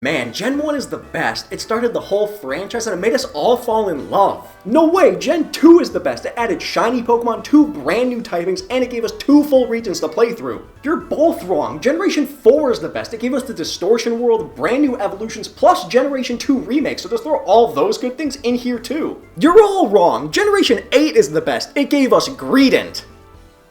Man, Gen 1 is the best. It started the whole franchise and it made us all fall in love. No way, Gen 2 is the best. It added shiny Pokemon, 2 brand new typings, and it gave us 2 full regions to play through. You're both wrong. Generation 4 is the best. It gave us the Distortion World, brand new evolutions, plus Generation 2 remakes, so just throw all those good things in here too. You're all wrong. Generation 8 is the best. It gave us Greedent.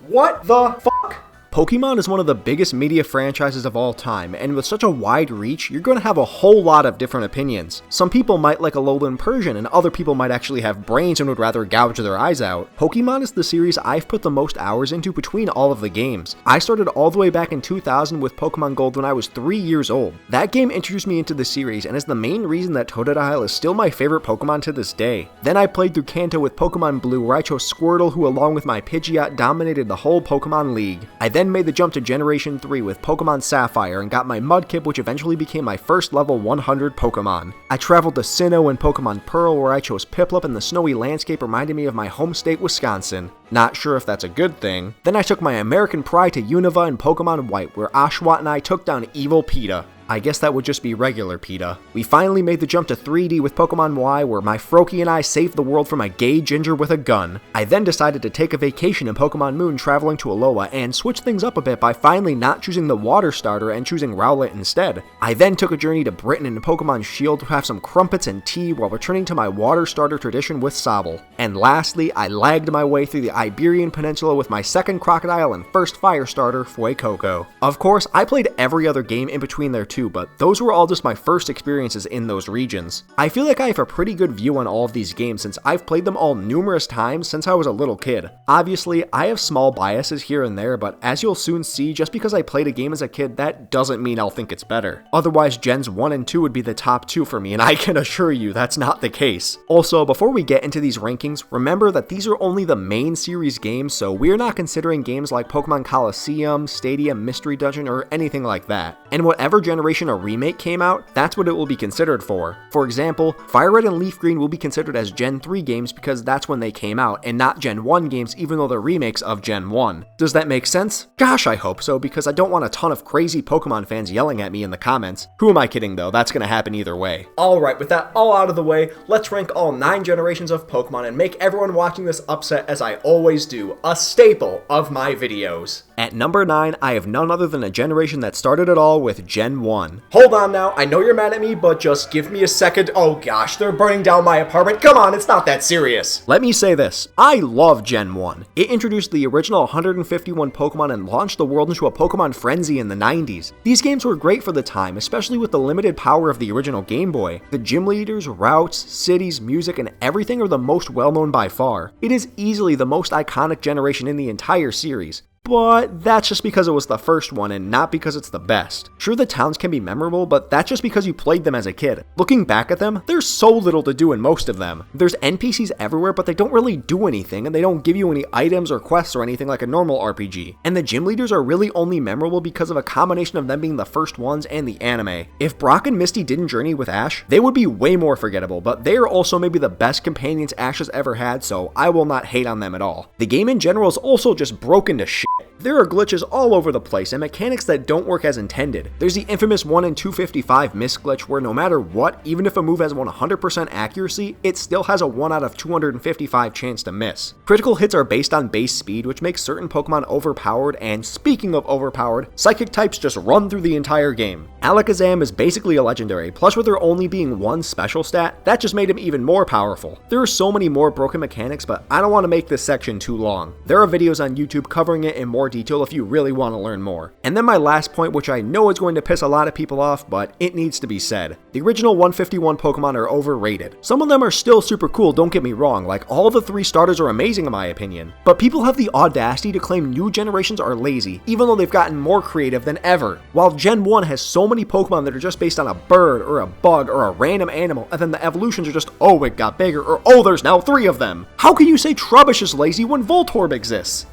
What the fuck? Pokemon is one of the biggest media franchises of all time, and with such a wide reach, you're going to have a whole lot of different opinions. Some people might like Alolan Persian, and other people might actually have brains and would rather gouge their eyes out. Pokemon is the series I've put the most hours into between all of the games. I started all the way back in 2000 with Pokemon Gold when I was 3 years old. That game introduced me into the series, and is the main reason that Totodile is still my favorite Pokemon to this day. Then I played through Kanto with Pokemon Blue, where I chose Squirtle, who along with my Pidgeot dominated the whole Pokemon League. I then made the jump to Generation 3 with Pokemon Sapphire and got my Mudkip, which eventually became my first level 100 Pokemon. I traveled to Sinnoh and Pokemon Pearl, where I chose Piplup, and the snowy landscape reminded me of my home state, Wisconsin. Not sure if that's a good thing. Then I took my American pride to Unova and Pokemon White, where Oshawott and I took down evil PETA. I guess that would just be regular PETA. We finally made the jump to 3D with Pokemon Y, where my Froakie and I saved the world from a gay ginger with a gun. I then decided to take a vacation in Pokemon Moon, traveling to Alola, and switch things up a bit by finally not choosing the water starter and choosing Rowlet instead. I then took a journey to Britain in Pokemon Shield to have some crumpets and tea while returning to my water starter tradition with Sobble. And lastly, I lagged my way through the Iberian Peninsula with my second Crocodile and first fire starter, Fuecoco. Of course, I played every other game in between there too, but those were all just my first experiences in those regions. I feel like I have a pretty good view on all of these games since I've played them all numerous times since I was a little kid. Obviously, I have small biases here and there, but as you'll soon see, just because I played a game as a kid, that doesn't mean I'll think it's better. Otherwise, Gens 1 and 2 would be the top 2 for me, and I can assure you that's not the case. Also, before we get into these rankings, remember that these are only the main series games, so we're not considering games like Pokemon Coliseum, Stadium, Mystery Dungeon, or anything like that. And whatever generation a remake came out, that's what it will be considered for. For example, Fire Red and Leaf Green will be considered as Gen 3 games because that's when they came out, and not Gen 1 games even though they're remakes of Gen 1. Does that make sense? Gosh, I hope so, because I don't want a ton of crazy Pokemon fans yelling at me in the comments. Who am I kidding though? That's gonna happen either way. Alright, with that all out of the way, let's rank all 9 generations of Pokemon and make everyone watching this upset as I always do, a staple of my videos. At number 9, I have none other than a generation that started it all with Gen 1. Hold on now, I know you're mad at me, but just give me a second. Oh gosh, they're burning down my apartment. Come on, it's not that serious. Let me say this, I love Gen 1. It introduced the original 151 Pokemon and launched the world into a Pokemon frenzy in the 90s. These games were great for the time, especially with the limited power of the original Game Boy. The gym leaders, routes, cities, music, and everything are the most well-known by far. It is easily the most iconic generation in the entire series. But that's just because it was the first one and not because it's the best. Sure, the towns can be memorable, but that's just because you played them as a kid. Looking back at them, there's so little to do in most of them. There's NPCs everywhere, but they don't really do anything, and they don't give you any items or quests or anything like a normal RPG. And the gym leaders are really only memorable because of a combination of them being the first ones and the anime. If Brock and Misty didn't journey with Ash, they would be way more forgettable, but they are also maybe the best companions Ash has ever had, so I will not hate on them at all. The game in general is also just broken to shit. There are glitches all over the place and mechanics that don't work as intended. There's the infamous 1 in 255 miss glitch where no matter what, even if a move has 100% accuracy, it still has a 1 out of 255 chance to miss. Critical hits are based on base speed, which makes certain Pokemon overpowered, and speaking of overpowered, psychic types just run through the entire game. Alakazam is basically a legendary, plus with there only being one special stat, that just made him even more powerful. There are so many more broken mechanics, but I don't want to make this section too long. There are videos on YouTube covering it in more detail if you really want to learn more. And then my last point, which I know is going to piss a lot of people off, but it needs to be said. The original 151 Pokemon are overrated. Some of them are still super cool, don't get me wrong, like all the 3 starters are amazing in my opinion. But people have the audacity to claim new generations are lazy, even though they've gotten more creative than ever. While Gen 1 has so many Pokemon that are just based on a bird or a bug or a random animal, and then the evolutions are just, oh it got bigger, or oh there's now 3 of them. How can you say Trubbish is lazy when Voltorb exists?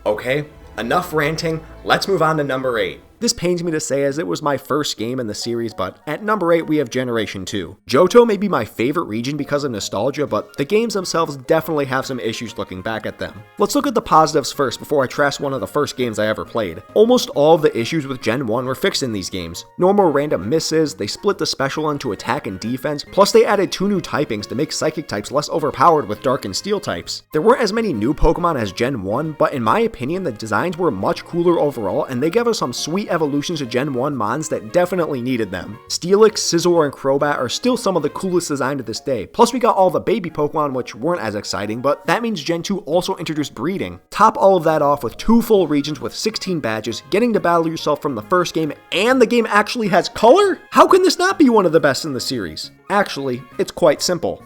Okay. Enough ranting, let's move on to number 8. This pains me to say as it was my first game in the series, but at number 8 we have Generation 2. Johto may be my favorite region because of nostalgia, but the games themselves definitely have some issues looking back at them. Let's look at the positives first before I trash one of the first games I ever played. Almost all of the issues with Gen 1 were fixed in these games. No more random misses, they split the special into attack and defense, plus they added 2 new typings to make psychic types less overpowered with dark and steel types. There weren't as many new Pokemon as Gen 1, but in my opinion the designs were much cooler overall, and they gave us some sweet evolutions to Gen 1 mons that definitely needed them. Steelix, Scizor, and Crobat are still some of the coolest design to this day, plus we got all the baby Pokemon which weren't as exciting, but that means Gen 2 also introduced breeding. Top all of that off with 2 full regions with 16 badges, getting to battle yourself from the first game, and the game actually has color? How can this not be one of the best in the series? Actually, it's quite simple.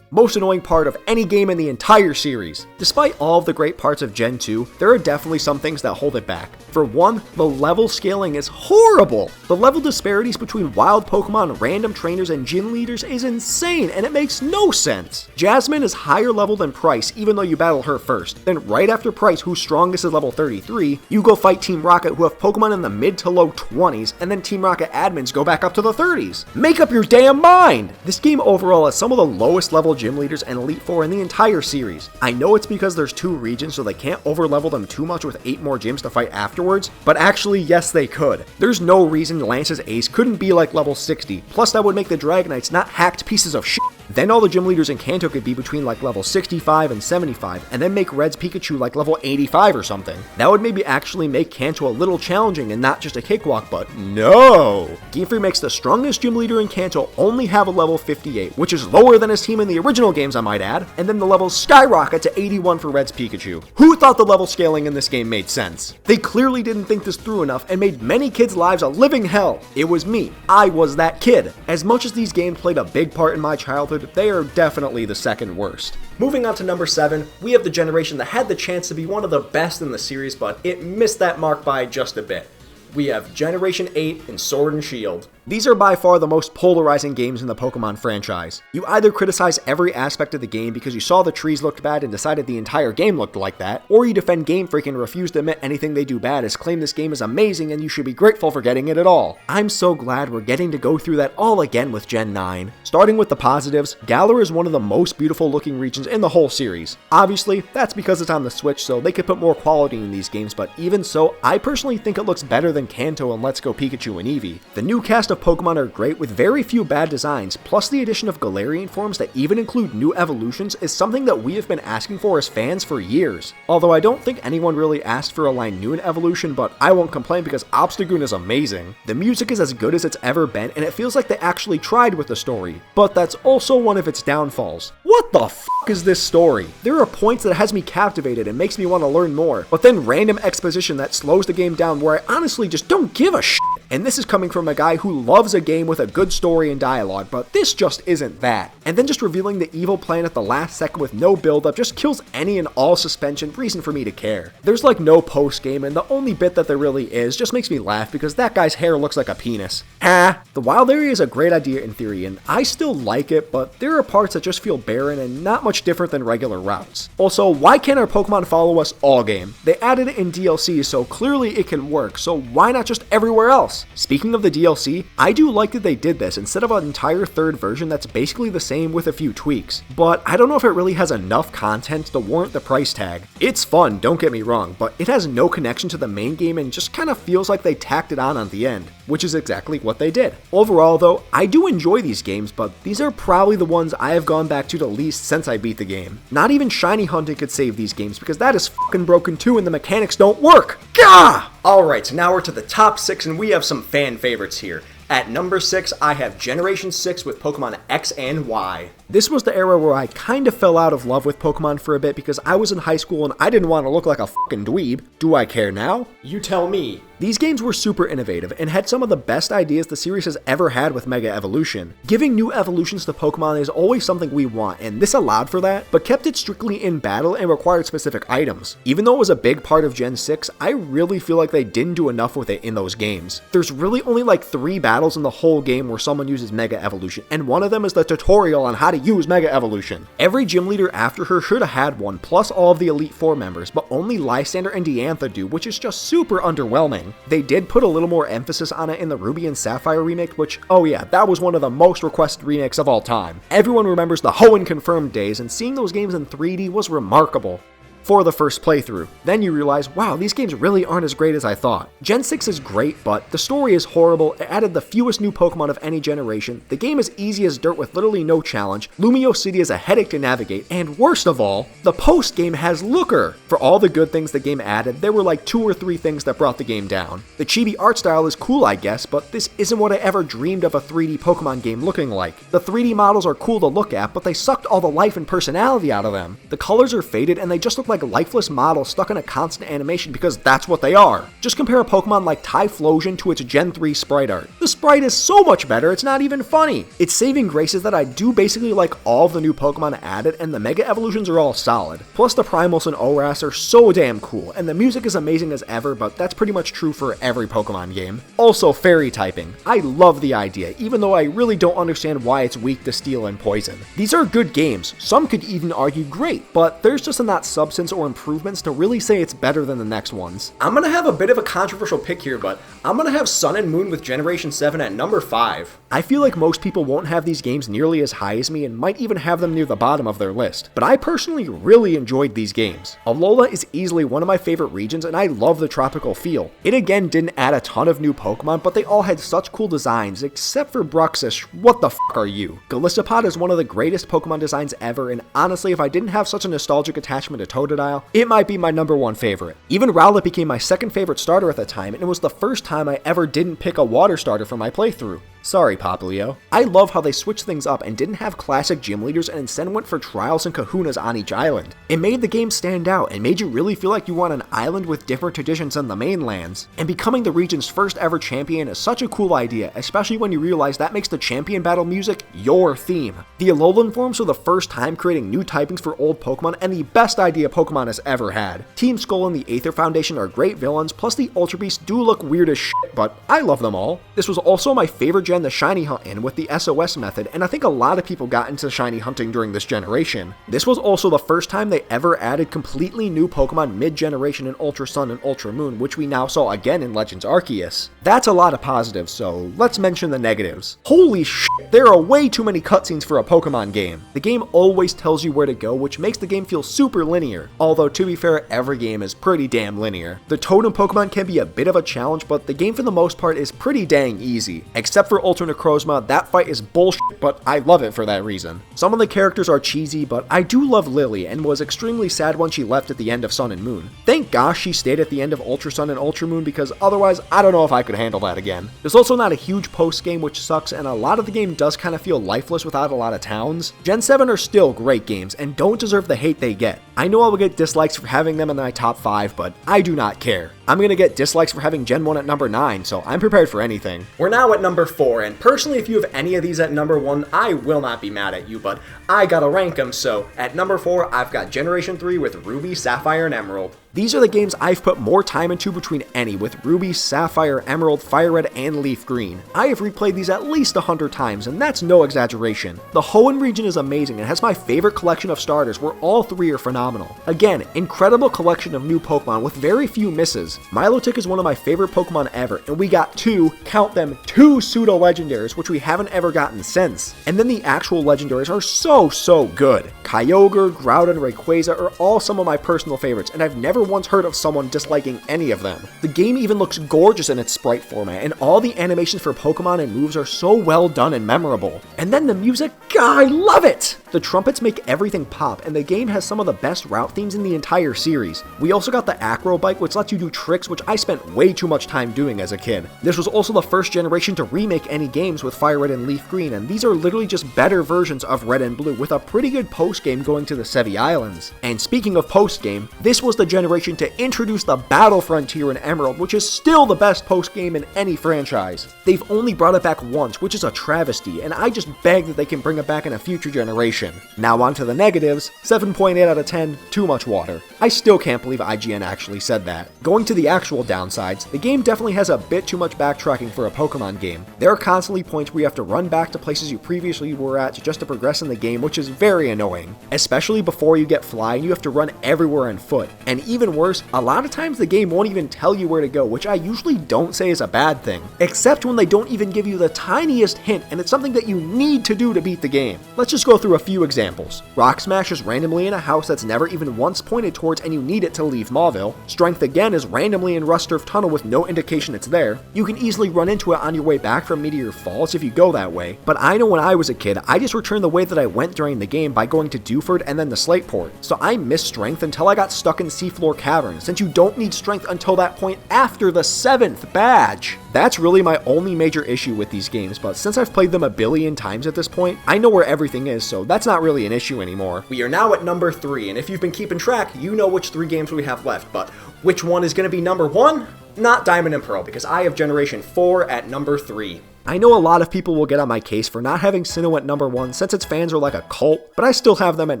Most annoying part of any game in the entire series. Despite all of the great parts of Gen 2, there are definitely some things that hold it back. For one, the level scaling is horrible! The level disparities between wild Pokemon, random trainers, and gym leaders is insane, and it makes no sense! Jasmine is higher level than Price, even though you battle her first. Then right after Price, whose strongest is level 33, you go fight Team Rocket, who have Pokemon in the mid to low 20s, and then Team Rocket admins go back up to the 30s. Make up your damn mind! This game overall has some of the lowest level gym leaders and Elite Four in the entire series. I know it's because there's 2 regions so they can't overlevel them too much with 8 more gyms to fight afterwards, but actually yes they could. There's no reason Lance's ace couldn't be like level 60, plus that would make the Dragonites not hacked pieces of shit. Then all the gym leaders in Kanto could be between like level 65 and 75, and then make Red's Pikachu like level 85 or something. That would maybe actually make Kanto a little challenging and not just a cakewalk, but no! Game Freak makes the strongest gym leader in Kanto only have a level 58, which is lower than his team in the original games I might add, and then the levels skyrocket to 81 for Red's Pikachu. Who thought the level scaling in this game made sense? They clearly didn't think this through enough and made many kids' lives a living hell. It was me. I was that kid. As much as these games played a big part in my childhood, they are definitely the second worst. Moving on to number 7, we have the generation that had the chance to be one of the best in the series, but it missed that mark by just a bit. We have Generation 8 and Sword and Shield. These are by far the most polarizing games in the Pokemon franchise. You either criticize every aspect of the game because you saw the trees looked bad and decided the entire game looked like that, or you defend Game Freak and refuse to admit anything they do bad as claim this game is amazing and you should be grateful for getting it at all. I'm so glad we're getting to go through that all again with Gen 9. Starting with the positives, Galar is one of the most beautiful looking regions in the whole series. Obviously, that's because it's on the Switch, so they could put more quality in these games, but even so, I personally think it looks better than Kanto and Let's Go Pikachu and Eevee. The new cast of Pokemon are great with very few bad designs, plus the addition of Galarian forms that even include new evolutions is something that we have been asking for as fans for years. Although I don't think anyone really asked for a Linoon evolution, but I won't complain because Obstagoon is amazing. The music is as good as it's ever been, and it feels like they actually tried with the story, but that's also one of its downfalls. What the f*** is this story? There are points that has me captivated and makes me want to learn more, but then random exposition that slows the game down where I honestly just don't give a shit. And this is coming from a guy who loves a game with a good story and dialogue, but this just isn't that. And then just revealing the evil plan at the last second with no build-up just kills any and all suspension reason for me to care. There's like no post-game, and the only bit that there really is just makes me laugh because that guy's hair looks like a penis. The wild area is a great idea in theory, and I still like it, but there are parts that just feel barren and not much different than regular routes. Also, why can't our Pokemon follow us all game? They added it in DLC, so clearly it can work, so why not just everywhere else? Speaking of the DLC, I do like that they did this instead of an entire third version that's basically the same with a few tweaks, but I don't know if it really has enough content to warrant the price tag. It's fun, don't get me wrong, but it has no connection to the main game and just kind of feels like they tacked it on the end, which is exactly what they did. Overall though, I do enjoy these games, but these are probably the ones I have gone back to the least since I beat the game. Not even shiny hunting could save these games because that is fucking broken too and the mechanics don't work. Gah! Alright, so now we're to the top 6 and we have some fan favorites here. At number 6, I have Generation 6 with Pokemon X and Y. This was the era where I kind of fell out of love with Pokemon for a bit because I was in high school and I didn't want to look like a fucking dweeb. Do I care now? You tell me. These games were super innovative and had some of the best ideas the series has ever had with Mega Evolution. Giving new evolutions to Pokemon is always something we want, and this allowed for that, but kept it strictly in battle and required specific items. Even though it was a big part of Gen 6, I really feel like they didn't do enough with it in those games. There's really only like 3 battles in the whole game where someone uses Mega Evolution, and one of them is the tutorial on how to use Mega Evolution. Every gym leader after her should have had one, plus all of the Elite Four members, but only Lysander and Diantha do, which is just super underwhelming. They did put a little more emphasis on it in the Ruby and Sapphire remake, which, oh yeah, that was one of the most requested remakes of all time. Everyone remembers the Hoenn confirmed days, and seeing those games in 3D was remarkable. For the first playthrough. Then you realize, wow, these games really aren't as great as I thought. Gen 6 is great, but the story is horrible, it added the fewest new Pokemon of any generation, the game is easy as dirt with literally no challenge, Lumio City is a headache to navigate, and worst of all, the post-game has Looker! For all the good things the game added, there were like 2 or 3 things that brought the game down. The chibi art style is cool I guess, but this isn't what I ever dreamed of a 3D Pokemon game looking like. The 3D models are cool to look at, but they sucked all the life and personality out of them. The colors are faded and they just look like lifeless models stuck in a constant animation because that's what they are. Just compare a Pokemon like Typhlosion to its Gen 3 sprite art. The sprite is so much better, it's not even funny. Its saving grace is that I do basically like all of the new Pokemon added, and the Mega Evolutions are all solid. Plus the Primals and ORAS are so damn cool, and the music is amazing as ever, but that's pretty much true for every Pokemon game. Also Fairy typing. I love the idea, even though I really don't understand why it's weak to Steel and Poison. These are good games, some could even argue great, but there's just not substance or improvements to really say it's better than the next ones. I'm gonna have a bit of a controversial pick here, but I'm gonna have Sun and Moon with Generation 7 at number 5. I feel like most people won't have these games nearly as high as me and might even have them near the bottom of their list, but I personally really enjoyed these games. Alola is easily one of my favorite regions and I love the tropical feel. It again didn't add a ton of new Pokemon, but they all had such cool designs, except for Bruxish. What the f are you? Golisopod is one of the greatest Pokemon designs ever, and honestly if I didn't have such a nostalgic attachment to Totodile, it might be my number 1 favorite. Even Rowlet became my second favorite starter at the time, and it was the first time I ever didn't pick a water starter for my playthrough. Sorry, Popplio. I love how they switched things up and didn't have classic gym leaders and instead went for trials and kahunas on each island. It made the game stand out and made you really feel like you were on an island with different traditions than the mainlands. And becoming the region's first ever champion is such a cool idea, especially when you realize that makes the champion battle music your theme. The Alolan forms were the first time creating new typings for old Pokemon and the best idea Pokemon has ever had. Team Skull and the Aether Foundation are great villains, plus the Ultra Beasts do look weird as shit, but I love them all. This was also my favorite the shiny hunt in with the SOS method, and I think a lot of people got into shiny hunting during this generation. This was also the first time they ever added completely new Pokemon mid-generation in Ultra Sun and Ultra Moon, which we now saw again in Legends Arceus. That's a lot of positives, so let's mention the negatives. Holy shit, there are way too many cutscenes for a Pokemon game. The game always tells you where to go, which makes the game feel super linear, although to be fair, every game is pretty damn linear. The Totem Pokemon can be a bit of a challenge, but the game for the most part is pretty dang easy. Except for Ultra Necrozma, that fight is bullshit, but I love it for that reason. Some of the characters are cheesy, but I do love Lily and was extremely sad when she left at the end of Sun and Moon. Thank gosh she stayed at the end of Ultra Sun and Ultra Moon, because otherwise I don't know if I could handle that again. There's also not a huge post game, which sucks, and a lot of the game does kind of feel lifeless without a lot of towns. Gen 7 are still great games and don't deserve the hate they get. I know I will get dislikes for having them in my top 5, but I do not care. I'm gonna get dislikes for having Gen 1 at number 9, so I'm prepared for anything. We're now at number 4, and personally if you have any of these at number 1, I will not be mad at you, but I gotta rank them, so at number 4, I've got Generation 3 with Ruby, Sapphire, and Emerald. These are the games I've put more time into between any, with Ruby, Sapphire, Emerald, Fire Red, and Leaf Green. I have replayed these at least 100 times, and that's no exaggeration. The Hoenn region is amazing and has my favorite collection of starters, where all 3 are phenomenal. Again, incredible collection of new Pokemon with very few misses. Milotic is one of my favorite Pokemon ever, and we got 2, count them, 2 pseudo-legendaries, which we haven't ever gotten since. And then the actual legendaries are so good. Kyogre, Groudon, and Rayquaza are all some of my personal favorites, and I've never once heard of someone disliking any of them. The game even looks gorgeous in its sprite format, and all the animations for Pokemon and moves are so well done and memorable. And then the music, I love it! The trumpets make everything pop, and the game has some of the best route themes in the entire series. We also got the Acro Bike, which lets you do tricks, which I spent way too much time doing as a kid. This was also the first generation to remake any games with Fire Red and Leaf Green, and these are literally just better versions of Red and Blue, with a pretty good post-game going to the Sevi Islands. And speaking of post-game, this was the generation to introduce the Battle Frontier in Emerald, which is still the best post-game in any franchise. They've only brought it back once, which is a travesty, and I just beg that they can bring it back in a future generation. perfection. Now on to the negatives, 7.8 out of 10, too much water. I still can't believe IGN actually said that. Going to the actual downsides, the game definitely has a bit too much backtracking for a Pokemon game. There are constantly points where you have to run back to places you previously were at just to progress in the game, which is very annoying. Especially before you get flying, you have to run everywhere on foot. And even worse, a lot of times the game won't even tell you where to go, which I usually don't say is a bad thing. Except when they don't even give you the tiniest hint, and it's something that you need to do to beat the game. Let's just go through a few examples. Rock Smash is randomly in a house that's never even once pointed towards and you need it to leave Mauville. Strength again is randomly in Rusturf Tunnel with no indication it's there. You can easily run into it on your way back from Meteor Falls if you go that way, but I know when I was a kid, I just returned the way that I went during the game by going to Dewford and then the Slateport. So I missed Strength until I got stuck in Seafloor Cavern, since you don't need Strength until that point after the 7th badge. That's really my only major issue with these games, but since I've played them a billion times at this point, I know where everything is, so that's not really an issue anymore. We are now at number 3, and if you've been keeping track, you know which 3 games we have left, but which one is going to be number 1? Not Diamond and Pearl, because I have Generation 4 at number 3. I know a lot of people will get on my case for not having Sinnoh at number 1 since its fans are like a cult, but I still have them at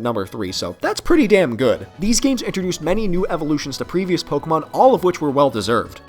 number 3, so that's pretty damn good. These games introduced many new evolutions to previous Pokemon, all of which were well deserved.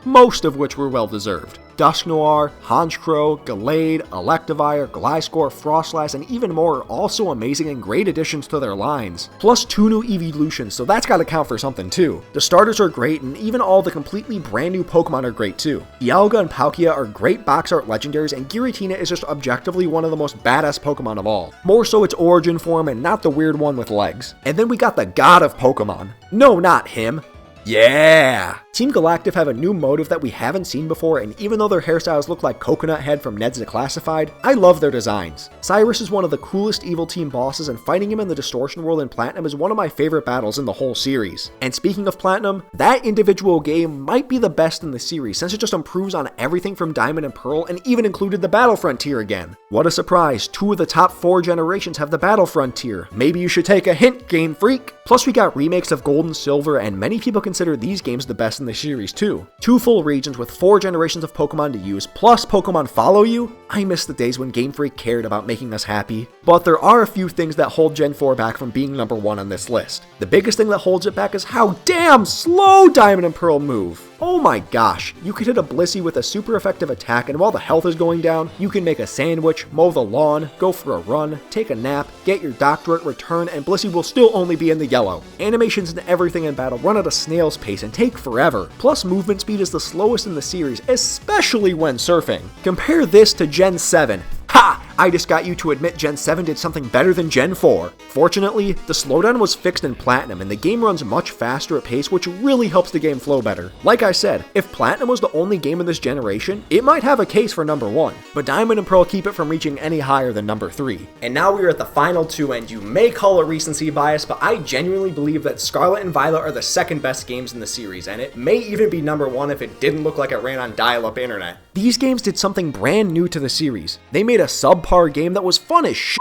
Most of which were well deserved. Dusknoir, Honchkrow, Gallade, Electivire, Gliscor, Frostlass, and even more are also amazing and great additions to their lines. Plus 2 new evolutions, so that's gotta count for something too. The starters are great, and even all the completely brand new Pokemon are great too. Dialga and Palkia are great box art legendaries, and Giratina is just objectively one of the most badass Pokemon of all. More so its origin form and not the weird one with legs. And then we got the god of Pokemon. No, not him. Yeah! Team Galactic have a new motive that we haven't seen before, and even though their hairstyles look like Coconut Head from Ned's Declassified, I love their designs. Cyrus is one of the coolest Evil Team bosses, and fighting him in the Distortion World in Platinum is one of my favorite battles in the whole series. And speaking of Platinum, that individual game might be the best in the series, since it just improves on everything from Diamond and Pearl, and even included the Battle Frontier again. What a surprise, 2 of the top 4 generations have the Battle Frontier. Maybe you should take a hint, Game Freak! Plus we got remakes of Gold and Silver, and many people consider these games the best in the series too. 2 full regions with 4 generations of Pokemon to use, plus Pokemon follow you? I miss the days when Game Freak cared about making us happy. But there are a few things that hold Gen 4 back from being number 1 on this list. The biggest thing that holds it back is how damn slow Diamond and Pearl move. Oh my gosh, you could hit a Blissey with a super effective attack, and while the health is going down, you can make a sandwich, mow the lawn, go for a run, take a nap, get your doctorate, return, and Blissey will still only be in the yellow. Animations and everything in battle run at a snail's pace and take forever. Plus movement speed is the slowest in the series, especially when surfing. Compare this to Gen 7. Ha! I just got you to admit Gen 7 did something better than Gen 4. Fortunately, the slowdown was fixed in Platinum, and the game runs much faster at pace, which really helps the game flow better. Like I said, if Platinum was the only game in this generation, it might have a case for number 1, but Diamond and Pearl keep it from reaching any higher than number 3. And now we are at the final 2, and you may call it recency bias, but I genuinely believe that Scarlet and Violet are the second best games in the series, and it may even be number 1 if it didn't look like it ran on dial-up internet. These games did something brand new to the series. They made a subpar game that was fun as shit.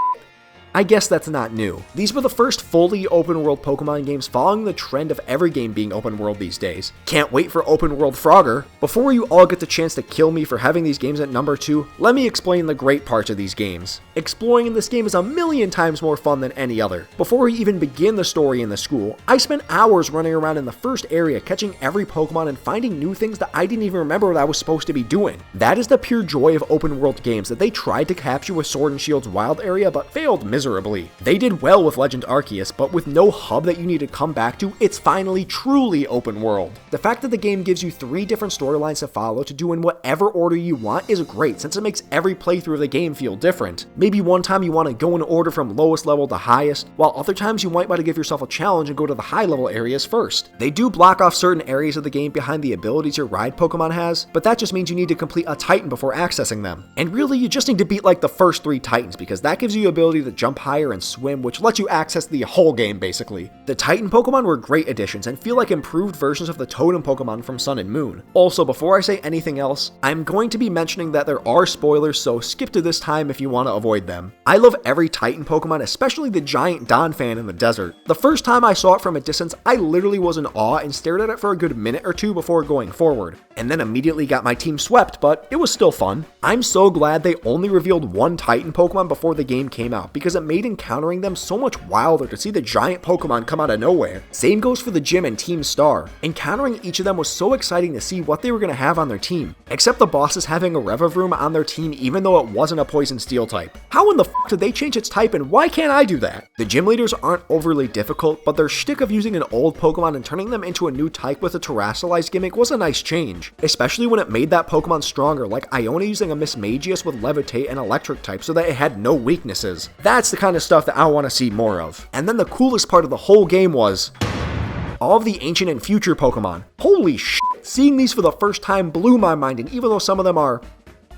I guess that's not new. These were the first fully open-world Pokemon games following the trend of every game being open-world these days. Can't wait for open-world Frogger. Before you all get the chance to kill me for having these games at number 2, let me explain the great parts of these games. Exploring in this game is a million times more fun than any other. Before we even begin the story in the school, I spent hours running around in the first area catching every Pokemon and finding new things that I didn't even remember what I was supposed to be doing. That is the pure joy of open-world games that they tried to capture with Sword and Shield's wild area but failed miserably. They did well with Legend Arceus, but with no hub that you need to come back to, it's finally truly open world. The fact that the game gives you 3 different storylines to follow to do in whatever order you want is great, since it makes every playthrough of the game feel different. Maybe one time you want to go in order from lowest level to highest, while other times you might want to give yourself a challenge and go to the high level areas first. They do block off certain areas of the game behind the abilities your ride Pokemon has, but that just means you need to complete a Titan before accessing them. And really, you just need to beat like the first 3 Titans, because that gives you the ability to jump higher and swim, which lets you access the whole game basically. The Titan Pokemon were great additions and feel like improved versions of the Totem Pokemon from Sun and Moon. Also, before I say anything else, I'm going to be mentioning that there are spoilers, so skip to this time if you want to avoid them. I love every Titan Pokemon, especially the giant Donphan in the desert. The first time I saw it from a distance, I literally was in awe and stared at it for a good minute or 2 before going forward, and then immediately got my team swept, but it was still fun. I'm so glad they only revealed 1 Titan Pokemon before the game came out, because it it made encountering them so much wilder to see the giant Pokemon come out of nowhere. Same goes for the gym and Team Star. Encountering each of them was so exciting to see what they were going to have on their team, except the bosses having a Revavroom on their team even though it wasn't a Poison Steel type. How in the f did they change its type, and why can't I do that? The gym leaders aren't overly difficult, but their shtick of using an old Pokemon and turning them into a new type with a Terrasilize gimmick was a nice change, especially when it made that Pokemon stronger, like Iona using a Miss Magius with Levitate and Electric type so that it had no weaknesses. That's the kind of stuff that I want to see more of. And then the coolest part of the whole game was all of the ancient and future Pokemon. Holy shit! Seeing these for the first time blew my mind, and even though some of them are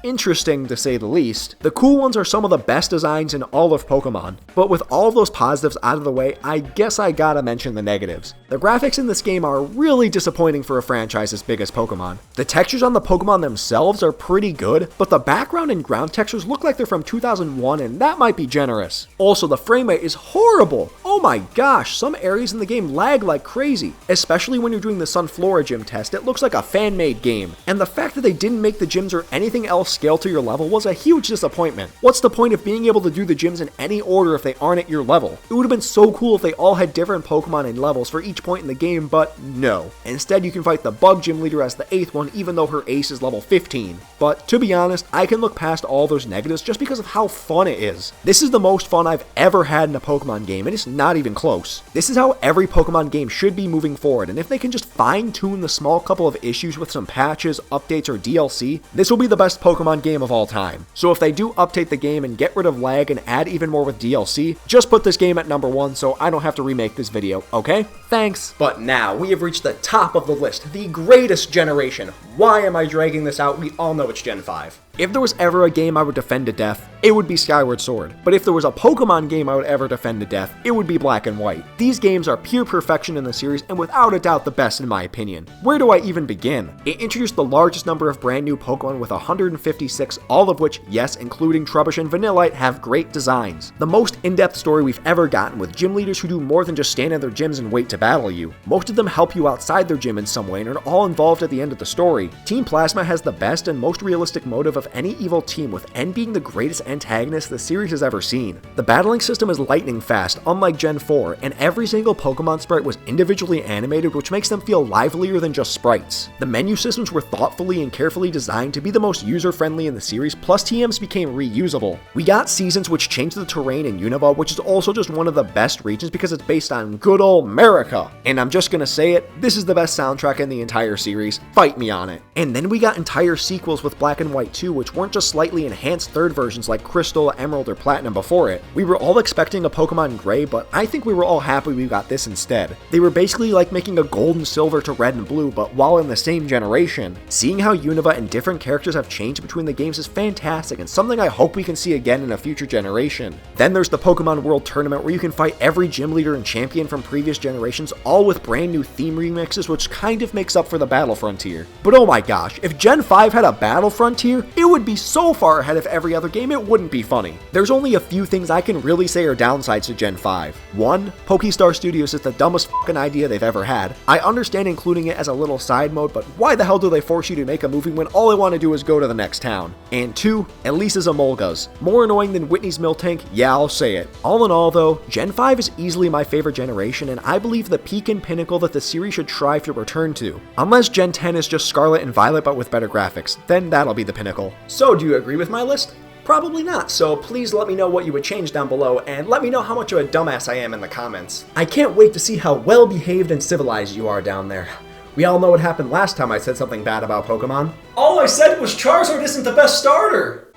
interesting to say the least, the cool ones are some of the best designs in all of Pokemon. But with all of those positives out of the way, I guess I gotta mention the negatives. The graphics in this game are really disappointing for a franchise as big as Pokemon. The textures on the Pokemon themselves are pretty good, but the background and ground textures look like they're from 2001, and that might be generous. Also, the frame rate is horrible. Oh my gosh, some areas in the game lag like crazy. Especially when you're doing the Sunflora gym test, it looks like a fan-made game. And the fact that they didn't make the gyms or anything else scale to your level was a huge disappointment. What's the point of being able to do the gyms in any order if they aren't at your level? It would have been so cool if they all had different Pokemon and levels for each point in the game, but no. Instead, you can fight the Bug Gym Leader as the 8th one even though her ace is level 15. But to be honest, I can look past all those negatives just because of how fun it is. This is the most fun I've ever had in a Pokemon game, and it's not even close. This is how every Pokemon game should be moving forward, and if they can just fine-tune the small couple of issues with some patches, updates, or DLC, this will be the best Pokemon game of all time. So if they do update the game and get rid of lag and add even more with DLC, just put this game at number 1 so I don't have to remake this video, okay? Thanks. But now, we have reached the top of the list, the greatest generation. Why am I dragging this out? We all know it's Gen 5. If there was ever a game I would defend to death, it would be Skyward Sword. But if there was a Pokemon game I would ever defend to death, it would be Black and White. These games are pure perfection in the series and without a doubt the best in my opinion. Where do I even begin? It introduced the largest number of brand new Pokemon with 156, all of which, yes, including Trubbish and Vanillite, have great designs. The most in-depth story we've ever gotten with gym leaders who do more than just stand in their gyms and wait to battle you. Most of them help you outside their gym in some way and are all involved at the end of the story. Team Plasma has the best and most realistic motive of any evil team, with N being the greatest antagonist the series has ever seen. The battling system is lightning fast, unlike Gen 4, and every single Pokemon sprite was individually animated, which makes them feel livelier than just sprites. The menu systems were thoughtfully and carefully designed to be the most user-friendly in the series, plus TMs became reusable. We got seasons which changed the terrain in Unova, which is also just one of the best regions because it's based on good old America. And I'm just gonna say it, this is the best soundtrack in the entire series. Fight me on it. And then we got entire sequels with Black and White 2, which weren't just slightly enhanced third versions like Crystal, Emerald, or Platinum before it. We were all expecting a Pokemon Gray, but I think we were all happy we got this instead. They were basically like making a Gold and Silver to Red and Blue, but while in the same generation. Seeing how Unova and different characters have changed between the games is fantastic and something I hope we can see again in a future generation. Then there's the Pokemon World Tournament where you can fight every gym leader and champion from previous generations, all with brand new theme remixes, which kind of makes up for the Battle Frontier. But oh my gosh, if Gen 5 had a Battle Frontier, it would be so far ahead of every other game it wouldn't be funny. There's only a few things I can really say are downsides to Gen 5. 1. Pokestar Studios is the dumbest fucking idea they've ever had. I understand including it as a little side mode, but why the hell do they force you to make a movie when all I want to do is go to the next town? And 2. Elisa's Emolgas. More annoying than Whitney's Miltank? Yeah, I'll say it. All in all though, Gen 5 is easily my favorite generation, and I believe the peak and pinnacle that the series should strive to return to. Unless Gen 10 is just Scarlet and Violet but with better graphics, then that'll be the pinnacle. So do you agree with my list? Probably not, so please let me know what you would change down below, and let me know how much of a dumbass I am in the comments. I can't wait to see how well behaved and civilized you are down there. We all know what happened last time I said something bad about Pokemon. All I said was Charizard isn't the best starter!